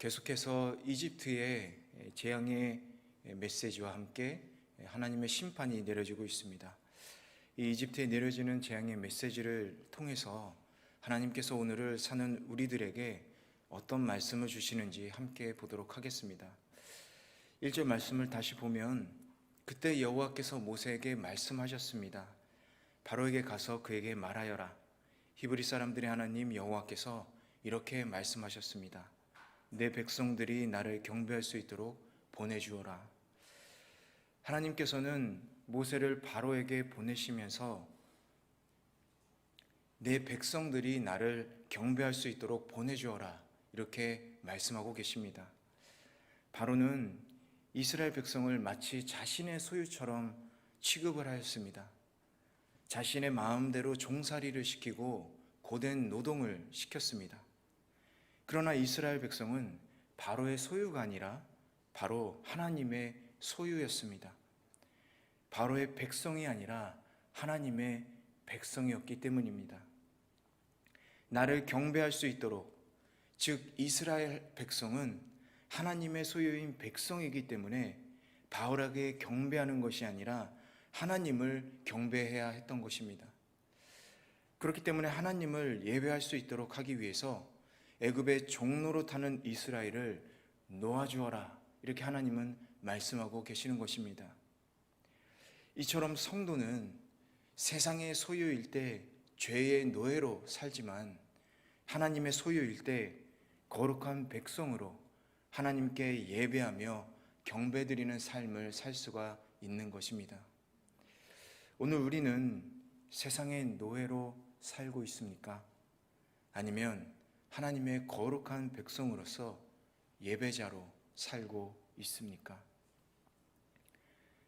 계속해서 이집트의 재앙의 메시지와 함께 하나님의 심판이 내려지고 있습니다. 이 이집트에 내려지는 재앙의 메시지를 통해서 하나님께서 오늘을 사는 우리들에게 어떤 말씀을 주시는지 함께 보도록 하겠습니다. 1절 말씀을 다시 보면 그때 여호와께서 모세에게 말씀하셨습니다. 바로에게 가서 그에게 말하여라. 히브리 사람들의 하나님 여호와께서 이렇게 말씀하셨습니다. 내 백성들이 나를 경배할 수 있도록 보내주어라. 하나님께서는 모세를 바로에게 보내시면서 내 백성들이 나를 경배할 수 있도록 보내주어라 이렇게 말씀하고 계십니다. 바로는 이스라엘 백성을 마치 자신의 소유처럼 취급을 하였습니다. 자신의 마음대로 종살이를 시키고 고된 노동을 시켰습니다. 그러나 이스라엘 백성은 바로의 소유가 아니라 바로 하나님의 소유였습니다. 바로의 백성이 아니라 하나님의 백성이었기 때문입니다. 나를 경배할 수 있도록, 즉 이스라엘 백성은 하나님의 소유인 백성이기 때문에 바울에게 경배하는 것이 아니라 하나님을 경배해야 했던 것입니다. 그렇기 때문에 하나님을 예배할 수 있도록 하기 위해서 애굽의 종로로 타는 이스라엘을 놓아주어라 이렇게 하나님은 말씀하고 계시는 것입니다. 이처럼 성도는 세상의 소유일 때 죄의 노예로 살지만 하나님의 소유일 때 거룩한 백성으로 하나님께 예배하며 경배드리는 삶을 살 수가 있는 것입니다. 오늘 우리는 세상의 노예로 살고 있습니까? 아니면 하나님의 거룩한 백성으로서 예배자로 살고 있습니까?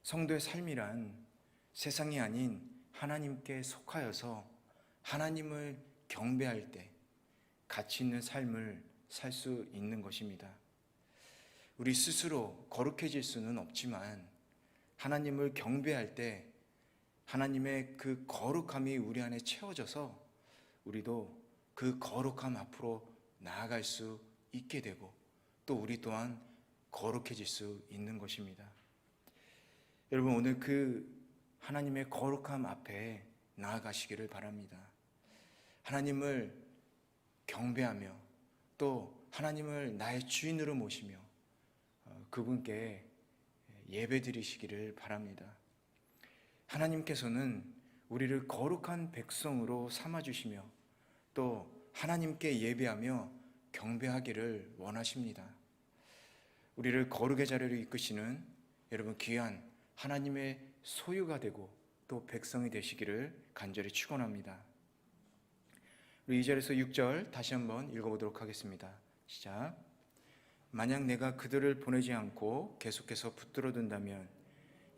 성도의 삶이란 세상이 아닌 하나님께 속하여서 하나님을 경배할 때 가치 있는 삶을 살 수 있는 것입니다. 우리 스스로 거룩해질 수는 없지만 하나님을 경배할 때 하나님의 그 거룩함이 우리 안에 채워져서 우리도 그 거룩함 앞으로 나아갈 수 있게 되고 또 우리 또한 거룩해질 수 있는 것입니다. 여러분, 오늘 그 하나님의 거룩함 앞에 나아가시기를 바랍니다. 하나님을 경배하며 또 하나님을 나의 주인으로 모시며 그분께 예배드리시기를 바랍니다. 하나님께서는 우리를 거룩한 백성으로 삼아주시며 또 하나님께 예배하며 경배하기를 원하십니다. 우리를 거룩의 자리로 이끄시는 여러분 귀한 하나님의 소유가 되고 또 백성이 되시기를 간절히 축원합니다. 우리 2절에서 6절 다시 한번 읽어보도록 하겠습니다. 시작. 만약 내가 그들을 보내지 않고 계속해서 붙들어둔다면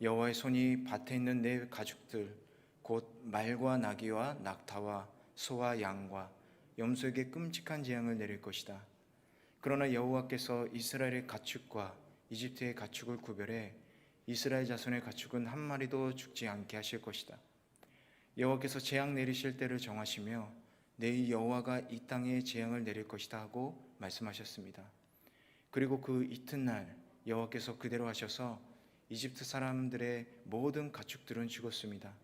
여호와의 손이 밭에 있는 내 가축들 곧 말과 나귀와 낙타와 소와 양과 염소에게 끔찍한 재앙을 내릴 것이다. 그러나 여호와께서 이스라엘의 가축과 이집트의 가축을 구별해 이스라엘 자손의 가축은 한 마리도 죽지 않게 하실 것이다. 여호와께서 재앙 내리실 때를 정하시며 내일 여호와가 이 땅에 재앙을 내릴 것이다 하고 말씀하셨습니다. 그리고 그 이튿날 여호와께서 그대로 하셔서 이집트 사람들의 모든 가축들은 죽었습니다.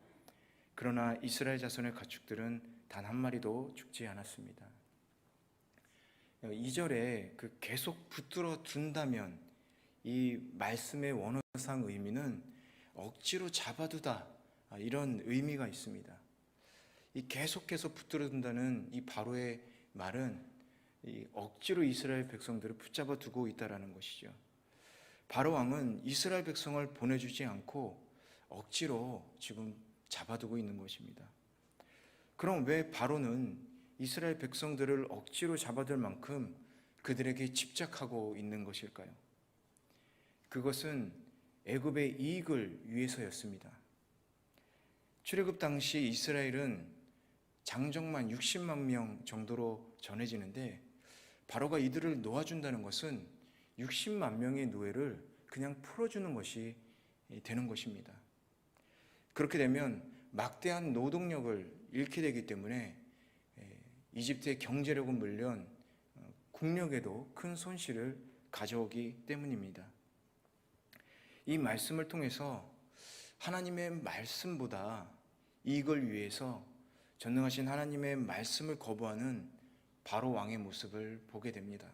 그러나 이스라엘 자손의 가축들은 단 한 마리도 죽지 않았습니다. 2절에 그 계속 붙들어 둔다면 이 말씀의 원어상 의미는 억지로 잡아두다 이런 의미가 있습니다. 이 계속해서 붙들어 둔다는 이 바로의 말은 이 억지로 이스라엘 백성들을 붙잡아 두고 있다라는 것이죠. 바로 왕은 이스라엘 백성을 보내주지 않고 억지로 지금 잡아두고 있는 것입니다. 그럼 왜 바로는 이스라엘 백성들을 억지로 잡아둘 만큼 그들에게 집착하고 있는 것일까요? 그것은 애굽의 이익을 위해서였습니다. 출애굽 당시 이스라엘은 장정만 60만 명 정도로 전해지는데 바로가 이들을 놓아준다는 것은 60만 명의 노예를 그냥 풀어주는 것이 되는 것입니다. 그렇게 되면 막대한 노동력을 잃게 되기 때문에 이집트의 경제력은 물론 국력에도 큰 손실을 가져오기 때문입니다. 이 말씀을 통해서 하나님의 말씀보다 이익을 위해서 전능하신 하나님의 말씀을 거부하는 바로 왕의 모습을 보게 됩니다.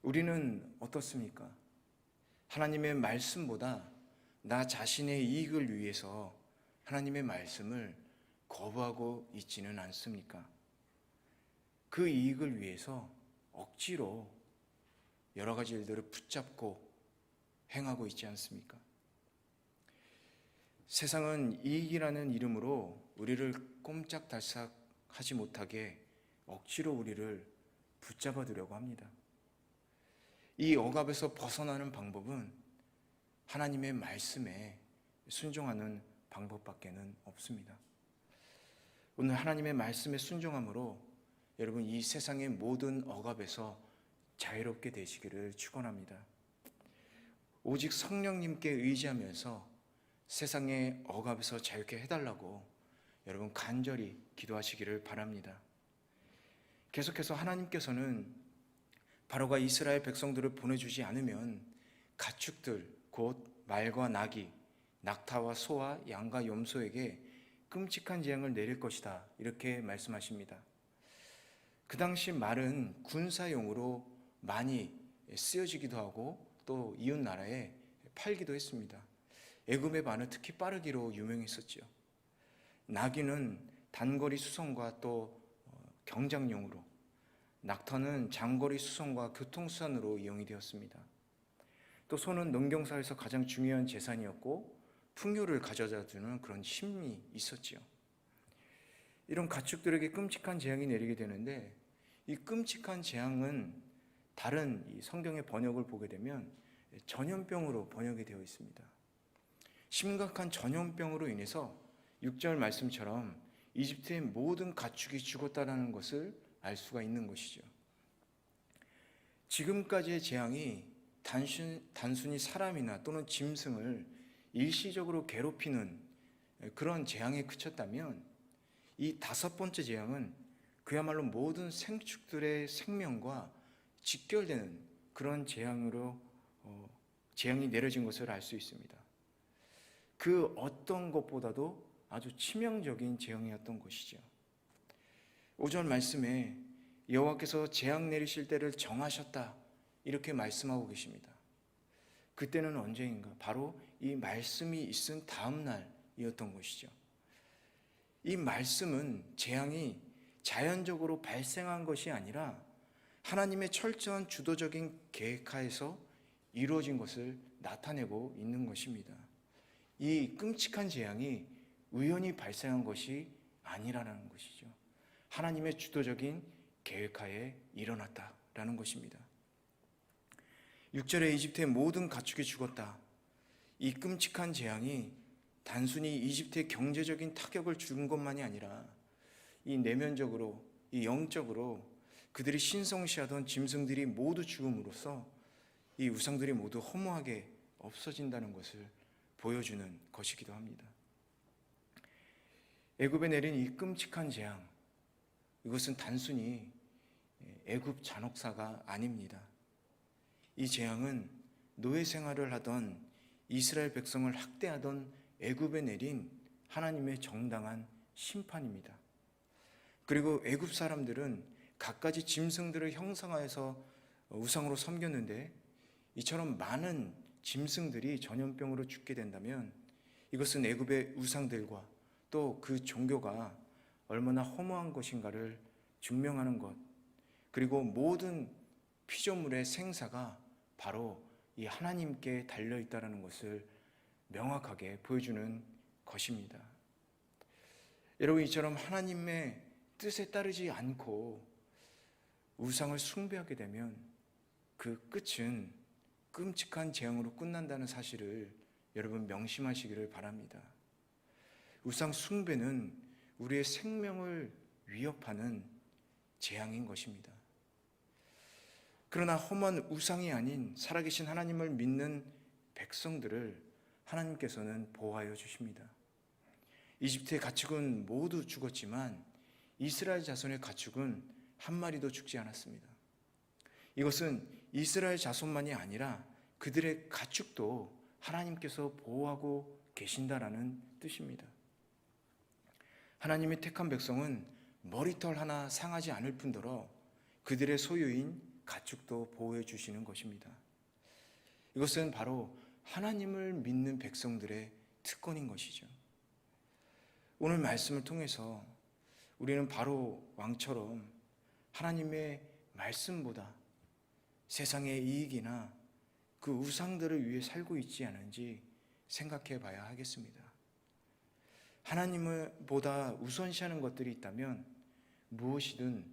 우리는 어떻습니까? 하나님의 말씀보다 나 자신의 이익을 위해서 하나님의 말씀을 거부하고 있지는 않습니까? 그 이익을 위해서 억지로 여러 가지 일들을 붙잡고 행하고 있지 않습니까? 세상은 이익이라는 이름으로 우리를 꼼짝달싹 하지 못하게 억지로 우리를 붙잡아 두려고 합니다. 이 억압에서 벗어나는 방법은 하나님의 말씀에 순종하는 방법밖에는 없습니다. 오늘 하나님의 말씀에 순종함으로 여러분 이 세상의 모든 억압에서 자유롭게 되시기를 축원합니다. 오직 성령님께 의지하면서 세상의 억압에서 자유케 해달라고 여러분 간절히 기도하시기를 바랍니다. 계속해서 하나님께서는 바로가 이스라엘 백성들을 보내주지 않으면 가축들 곧 말과 나귀, 낙타와 소와 양과 염소에게 끔찍한 재앙을 내릴 것이다 이렇게 말씀하십니다. 그 당시 말은 군사용으로 많이 쓰여지기도 하고 또 이웃 나라에 팔기도 했습니다. 애굽의 말은 특히 빠르기로 유명했었죠. 나귀는 단거리 수송과 또 경장용으로, 낙타는 장거리 수송과 교통수단으로 이용이 되었습니다. 또 소는 농경사에서 가장 중요한 재산이었고 풍요를 가져다 주는 그런 힘이 있었지요. 이런 가축들에게 끔찍한 재앙이 내리게 되는데 이 끔찍한 재앙은 다른 이 성경의 번역을 보게 되면 전염병으로 번역이 되어 있습니다. 심각한 전염병으로 인해서 6절 말씀처럼 이집트의 모든 가축이 죽었다는 것을 알 수가 있는 것이죠. 지금까지의 재앙이 단순히 사람이나 또는 짐승을 일시적으로 괴롭히는 그런 재앙에 그쳤다면 이 5번째 재앙은 그야말로 모든 생축들의 생명과 직결되는 그런 재앙이 내려진 것을 알 수 있습니다. 그 어떤 것보다도 아주 치명적인 재앙이었던 것이죠. 5절 말씀에 여호와께서 재앙 내리실 때를 정하셨다 이렇게 말씀하고 계십니다. 그때는 언제인가? 바로 이 말씀이 있은 다음 날이었던 것이죠. 이 말씀은 재앙이 자연적으로 발생한 것이 아니라 하나님의 철저한 주도적인 계획하에서 이루어진 것을 나타내고 있는 것입니다. 이 끔찍한 재앙이 우연히 발생한 것이 아니라는 것이죠. 하나님의 주도적인 계획하에 일어났다라는 것입니다. 6절에 이집트의 모든 가축이 죽었다. 이 끔찍한 재앙이 단순히 이집트의 경제적인 타격을 준 것만이 아니라 이 내면적으로, 이 영적으로 그들이 신성시하던 짐승들이 모두 죽음으로써 이 우상들이 모두 허무하게 없어진다는 것을 보여주는 것이기도 합니다. 애굽에 내린 이 끔찍한 재앙, 이것은 단순히 애굽 잔혹사가 아닙니다. 이 재앙은 노예 생활을 하던 이스라엘 백성을 학대하던 애굽에 내린 하나님의 정당한 심판입니다. 그리고 애굽 사람들은 갖가지 짐승들을 형상화해서 우상으로 섬겼는데 이처럼 많은 짐승들이 전염병으로 죽게 된다면 이것은 애굽의 우상들과 또 그 종교가 얼마나 허무한 것인가를 증명하는 것, 그리고 모든 피조물의 생사가 바로 이 하나님께 달려있다는 것을 명확하게 보여주는 것입니다. 여러분, 이처럼 하나님의 뜻에 따르지 않고 우상을 숭배하게 되면 그 끝은 끔찍한 재앙으로 끝난다는 사실을 여러분 명심하시기를 바랍니다. 우상 숭배는 우리의 생명을 위협하는 재앙인 것입니다. 그러나 험한 우상이 아닌 살아계신 하나님을 믿는 백성들을 하나님께서는 보호하여 주십니다. 이집트의 가축은 모두 죽었지만 이스라엘 자손의 가축은 한 마리도 죽지 않았습니다. 이것은 이스라엘 자손만이 아니라 그들의 가축도 하나님께서 보호하고 계신다라는 뜻입니다. 하나님의 택한 백성은 머리털 하나 상하지 않을 뿐더러 그들의 소유인 가축도 보호해 주시는 것입니다. 이것은 바로 하나님을 믿는 백성들의 특권인 것이죠. 오늘 말씀을 통해서 우리는 바로 왕처럼 하나님의 말씀보다 세상의 이익이나 그 우상들을 위해 살고 있지 않은지 생각해 봐야 하겠습니다. 하나님을 보다 우선시하는 것들이 있다면 무엇이든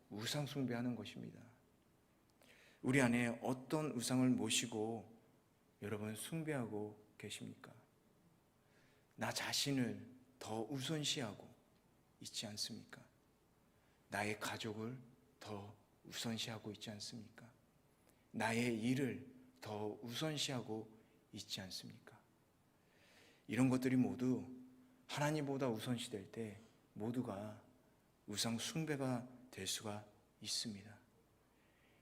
우상 숭배하는 것입니다. 우리 안에 어떤 우상을 모시고 여러분 숭배하고 계십니까? 나 자신을 더 우선시하고 있지 않습니까? 나의 가족을 더 우선시하고 있지 않습니까? 나의 일을 더 우선시하고 있지 않습니까? 이런 것들이 모두 하나님보다 우선시될 때 모두가 우상 숭배가 될 수가 있습니다.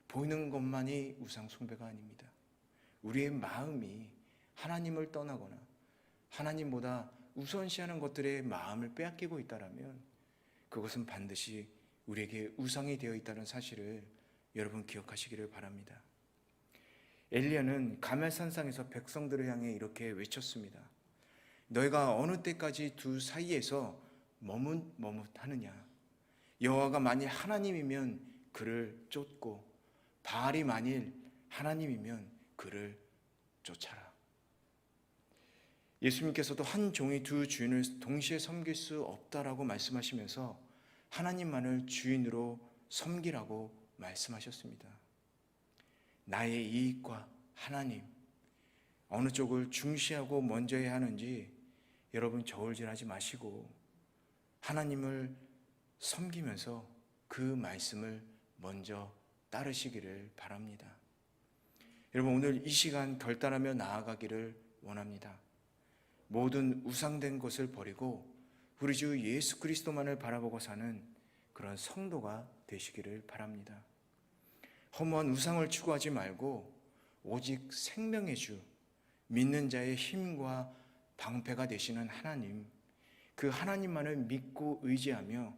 보이는 것만이 우상 숭배가 아닙니다. 우리의 마음이 하나님을 떠나거나 하나님보다 우선시하는 것들의 마음을 빼앗기고 있다면 그것은 반드시 우리에게 우상이 되어 있다는 사실을 여러분 기억하시기를 바랍니다. 엘리야는 가멜산상에서 백성들을 향해 이렇게 외쳤습니다. 너희가 어느 때까지 두 사이에서 머뭇하느냐? 여호와가 만일 하나님이면 그를 쫓고 바알이 만일 하나님이면 그를 쫓아라. 예수님께서도 한 종이 두 주인을 동시에 섬길 수 없다라고 말씀하시면서 하나님만을 주인으로 섬기라고 말씀하셨습니다. 나의 이익과 하나님, 어느 쪽을 중시하고 먼저 해야 하는지 여러분 저울질하지 마시고 하나님을 섬기면서 그 말씀을 먼저 따르시기를 바랍니다. 여러분 오늘 이 시간 결단하며 나아가기를 원합니다. 모든 우상된 것을 버리고 우리 주 예수 그리스도만을 바라보고 사는 그런 성도가 되시기를 바랍니다. 허무한 우상을 추구하지 말고 오직 생명의 주, 믿는 자의 힘과 방패가 되시는 하나님, 그 하나님만을 믿고 의지하며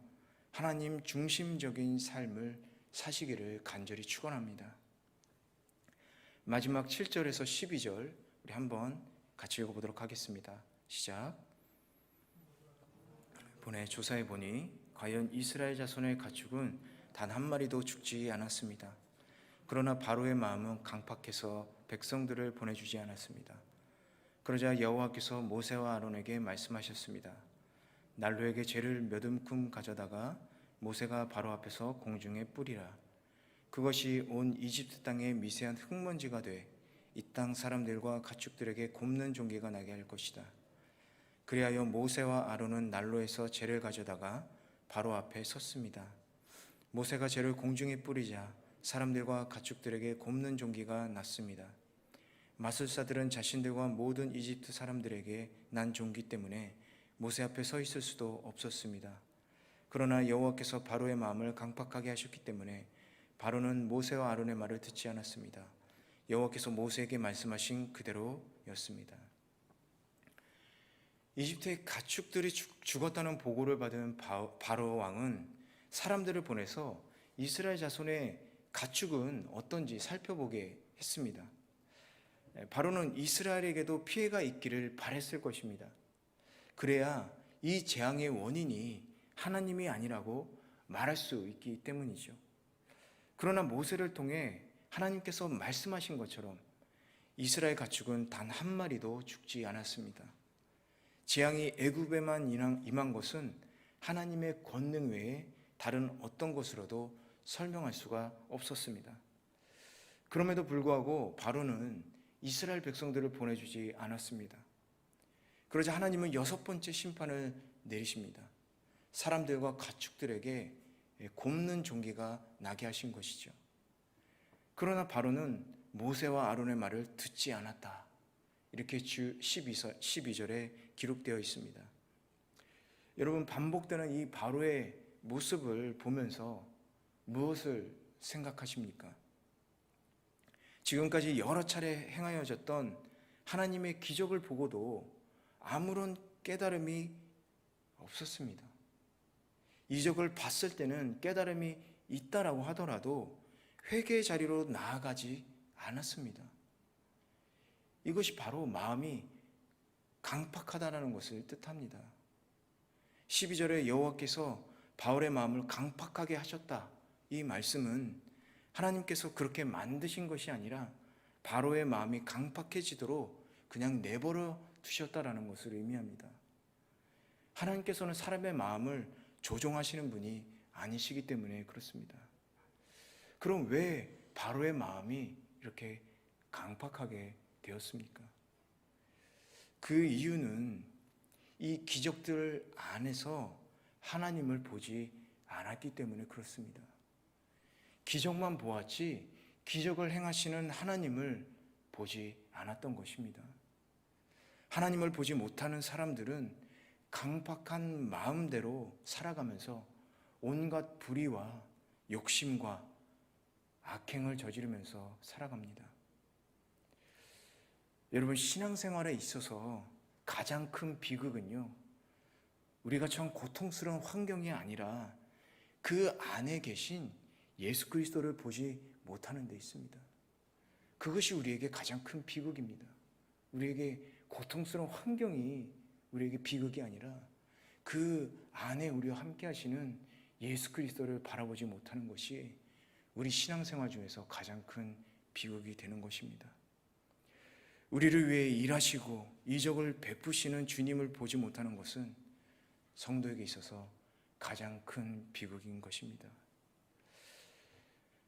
하나님 중심적인 삶을 사시기를 간절히 축원합니다. 마지막 7절에서 12절 우리 한번 같이 읽어보도록 하겠습니다. 시작. 본에 조사해 보니 과연 이스라엘 자손의 가축은 단 한 마리도 죽지 않았습니다. 그러나 바로의 마음은 강팍해서 백성들을 보내주지 않았습니다. 그러자 여호와께서 모세와 아론에게 말씀하셨습니다. 난로에게 재를 몇 움큼 가져다가 모세가 바로 앞에서 공중에 뿌리라. 그것이 온 이집트 땅의 미세한 흙먼지가 돼 이 땅 사람들과 가축들에게 곱는 종기가 나게 할 것이다. 그리하여 모세와 아론은 난로에서 재를 가져다가 바로 앞에 섰습니다. 모세가 재를 공중에 뿌리자 사람들과 가축들에게 곱는 종기가 났습니다. 마술사들은 자신들과 모든 이집트 사람들에게 난 종기 때문에 모세 앞에 서 있을 수도 없었습니다. 그러나 여호와께서 바로의 마음을 강팍하게 하셨기 때문에 바로는 모세와 아론의 말을 듣지 않았습니다. 여호와께서 모세에게 말씀하신 그대로였습니다. 이집트의 가축들이 죽었다는 보고를 받은 바로 왕은 사람들을 보내서 이스라엘 자손의 가축은 어떤지 살펴보게 했습니다. 바로는 이스라엘에게도 피해가 있기를 바랬을 것입니다. 그래야 이 재앙의 원인이 하나님이 아니라고 말할 수 있기 때문이죠. 그러나 모세를 통해 하나님께서 말씀하신 것처럼 이스라엘 가축은 단 한 마리도 죽지 않았습니다. 재앙이 애굽에만 임한 것은 하나님의 권능 외에 다른 어떤 것으로도 설명할 수가 없었습니다. 그럼에도 불구하고 바로는 이스라엘 백성들을 보내주지 않았습니다. 그러자 하나님은 6번째 심판을 내리십니다. 사람들과 가축들에게 곱는 종기가 나게 하신 것이죠. 그러나 바로는 모세와 아론의 말을 듣지 않았다. 이렇게 12절에 기록되어 있습니다. 여러분 반복되는 이 바로의 모습을 보면서 무엇을 생각하십니까? 지금까지 여러 차례 행하여졌던 하나님의 기적을 보고도 아무런 깨달음이 없었습니다. 이적을 봤을 때는 깨달음이 있다라고 하더라도 회개의 자리로 나아가지 않았습니다. 이것이 바로 마음이 강팍하다는 것을 뜻합니다. 12절에 여호와께서 바울의 마음을 강팍하게 하셨다. 이 말씀은 하나님께서 그렇게 만드신 것이 아니라 바로의 마음이 강팍해지도록 그냥 내버려 두셨다라는 것을 의미합니다. 하나님께서는 사람의 마음을 조종하시는 분이 아니시기 때문에 그렇습니다. 그럼 왜 바로의 마음이 이렇게 강팍하게 되었습니까? 그 이유는 이 기적들 안에서 하나님을 보지 않았기 때문에 그렇습니다. 기적만 보았지 기적을 행하시는 하나님을 보지 않았던 것입니다. 하나님을 보지 못하는 사람들은 강팍한 마음대로 살아가면서 온갖 불의와 욕심과 악행을 저지르면서 살아갑니다. 여러분, 신앙생활에 있어서 가장 큰 비극은요, 우리가 처한 고통스러운 환경이 아니라 그 안에 계신 예수 그리스도를 보지 못하는 데 있습니다. 그것이 우리에게 가장 큰 비극입니다. 우리에게 고통스러운 환경이 우리에게 비극이 아니라 그 안에 우리와 함께 하시는 예수 그리스도를 바라보지 못하는 것이 우리 신앙생활 중에서 가장 큰 비극이 되는 것입니다. 우리를 위해 일하시고 이적을 베푸시는 주님을 보지 못하는 것은 성도에게 있어서 가장 큰 비극인 것입니다.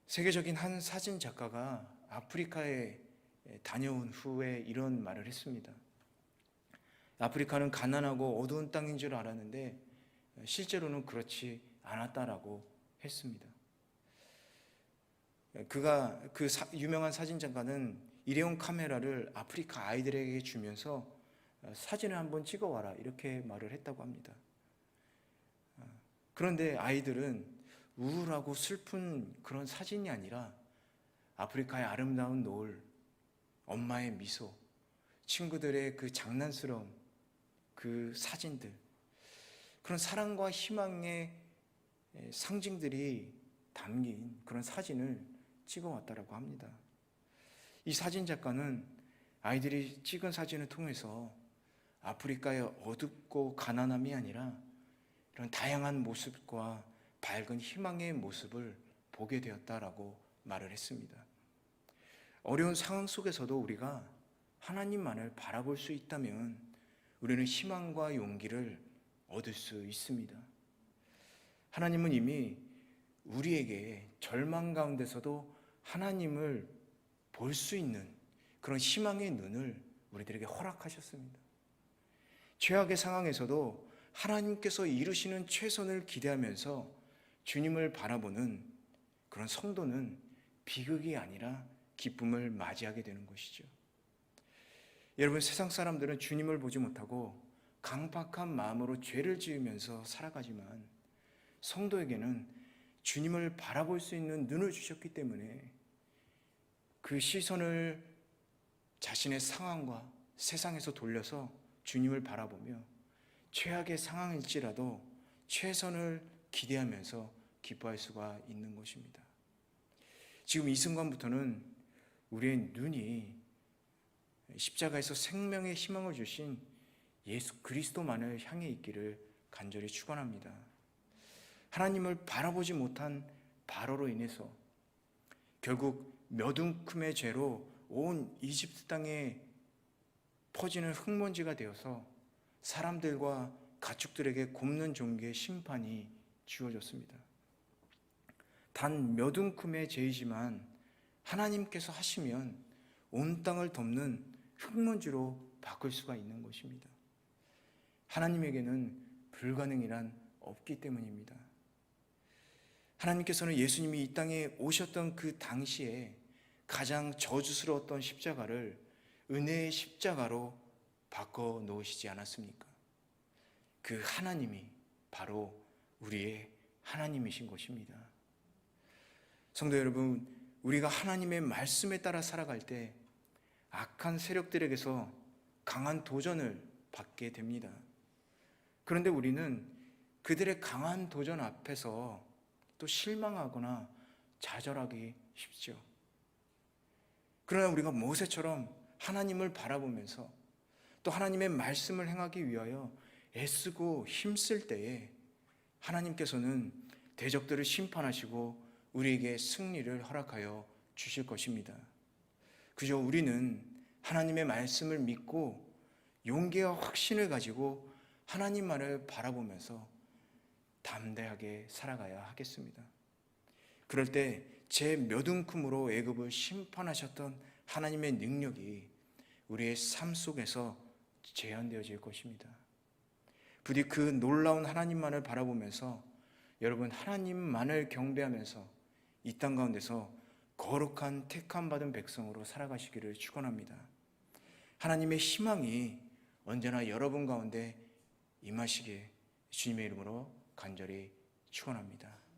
세계적인 한 사진 작가가 아프리카에 다녀온 후에 이런 말을 했습니다. 아프리카는 가난하고 어두운 땅인 줄 알았는데 실제로는 그렇지 않았다라고 했습니다. 그 유명한 사진 작가는 일회용 카메라를 아프리카 아이들에게 주면서 사진을 한번 찍어와라 이렇게 말을 했다고 합니다. 그런데 아이들은 우울하고 슬픈 그런 사진이 아니라 아프리카의 아름다운 노을, 엄마의 미소, 친구들의 그 장난스러움, 그 사진들, 그런 사랑과 희망의 상징들이 담긴 그런 사진을 찍어왔다라고 합니다. 이 사진 작가는 아이들이 찍은 사진을 통해서 아프리카의 어둡고 가난함이 아니라 이런 다양한 모습과 밝은 희망의 모습을 보게 되었다라고 말을 했습니다. 어려운 상황 속에서도 우리가 하나님만을 바라볼 수 있다면 우리는 희망과 용기를 얻을 수 있습니다. 하나님은 이미 우리에게 절망 가운데서도 하나님을 볼 수 있는 그런 희망의 눈을 우리들에게 허락하셨습니다. 최악의 상황에서도 하나님께서 이루시는 최선을 기대하면서 주님을 바라보는 그런 성도는 비극이 아니라 기쁨을 맞이하게 되는 것이죠. 여러분, 세상 사람들은 주님을 보지 못하고 강팍한 마음으로 죄를 지으면서 살아가지만 성도에게는 주님을 바라볼 수 있는 눈을 주셨기 때문에 그 시선을 자신의 상황과 세상에서 돌려서 주님을 바라보며 최악의 상황일지라도 최선을 기대하면서 기뻐할 수가 있는 것입니다. 지금 이 순간부터는 우리의 눈이 십자가에서 생명의 희망을 주신 예수 그리스도만을 향해 있기를 간절히 축원합니다. 하나님을 바라보지 못한 바로로 인해서 결국 몇 움큼의 죄로 온 이집트 땅에 퍼지는 흙먼지가 되어서 사람들과 가축들에게 곱는 종기의 심판이 주어졌습니다. 단 몇 움큼의 죄이지만 하나님께서 하시면 온 땅을 덮는 흙먼지로 바꿀 수가 있는 것입니다. 하나님에게는 불가능이란 없기 때문입니다. 하나님께서는 예수님이 이 땅에 오셨던 그 당시에 가장 저주스러웠던 십자가를 은혜의 십자가로 바꿔 놓으시지 않았습니까? 그 하나님이 바로 우리의 하나님이신 것입니다. 성도 여러분, 우리가 하나님의 말씀에 따라 살아갈 때 악한 세력들에게서 강한 도전을 받게 됩니다. 그런데 우리는 그들의 강한 도전 앞에서 또 실망하거나 좌절하기 쉽죠. 그러나 우리가 모세처럼 하나님을 바라보면서 또 하나님의 말씀을 행하기 위하여 애쓰고 힘쓸 때에 하나님께서는 대적들을 심판하시고 우리에게 승리를 허락하여 주실 것입니다. 그저 우리는 하나님의 말씀을 믿고 용기와 확신을 가지고 하나님만을 바라보면서 담대하게 살아가야 하겠습니다. 그럴 때 제 몇 움큼으로 애굽을 심판하셨던 하나님의 능력이 우리의 삶 속에서 재현되어질 것입니다. 부디 그 놀라운 하나님만을 바라보면서 여러분 하나님만을 경배하면서 이 땅 가운데서 거룩한 택함 받은 백성으로 살아가시기를 축원합니다. 하나님의 희망이 언제나 여러분 가운데 임하시게 주님의 이름으로 간절히 축원합니다.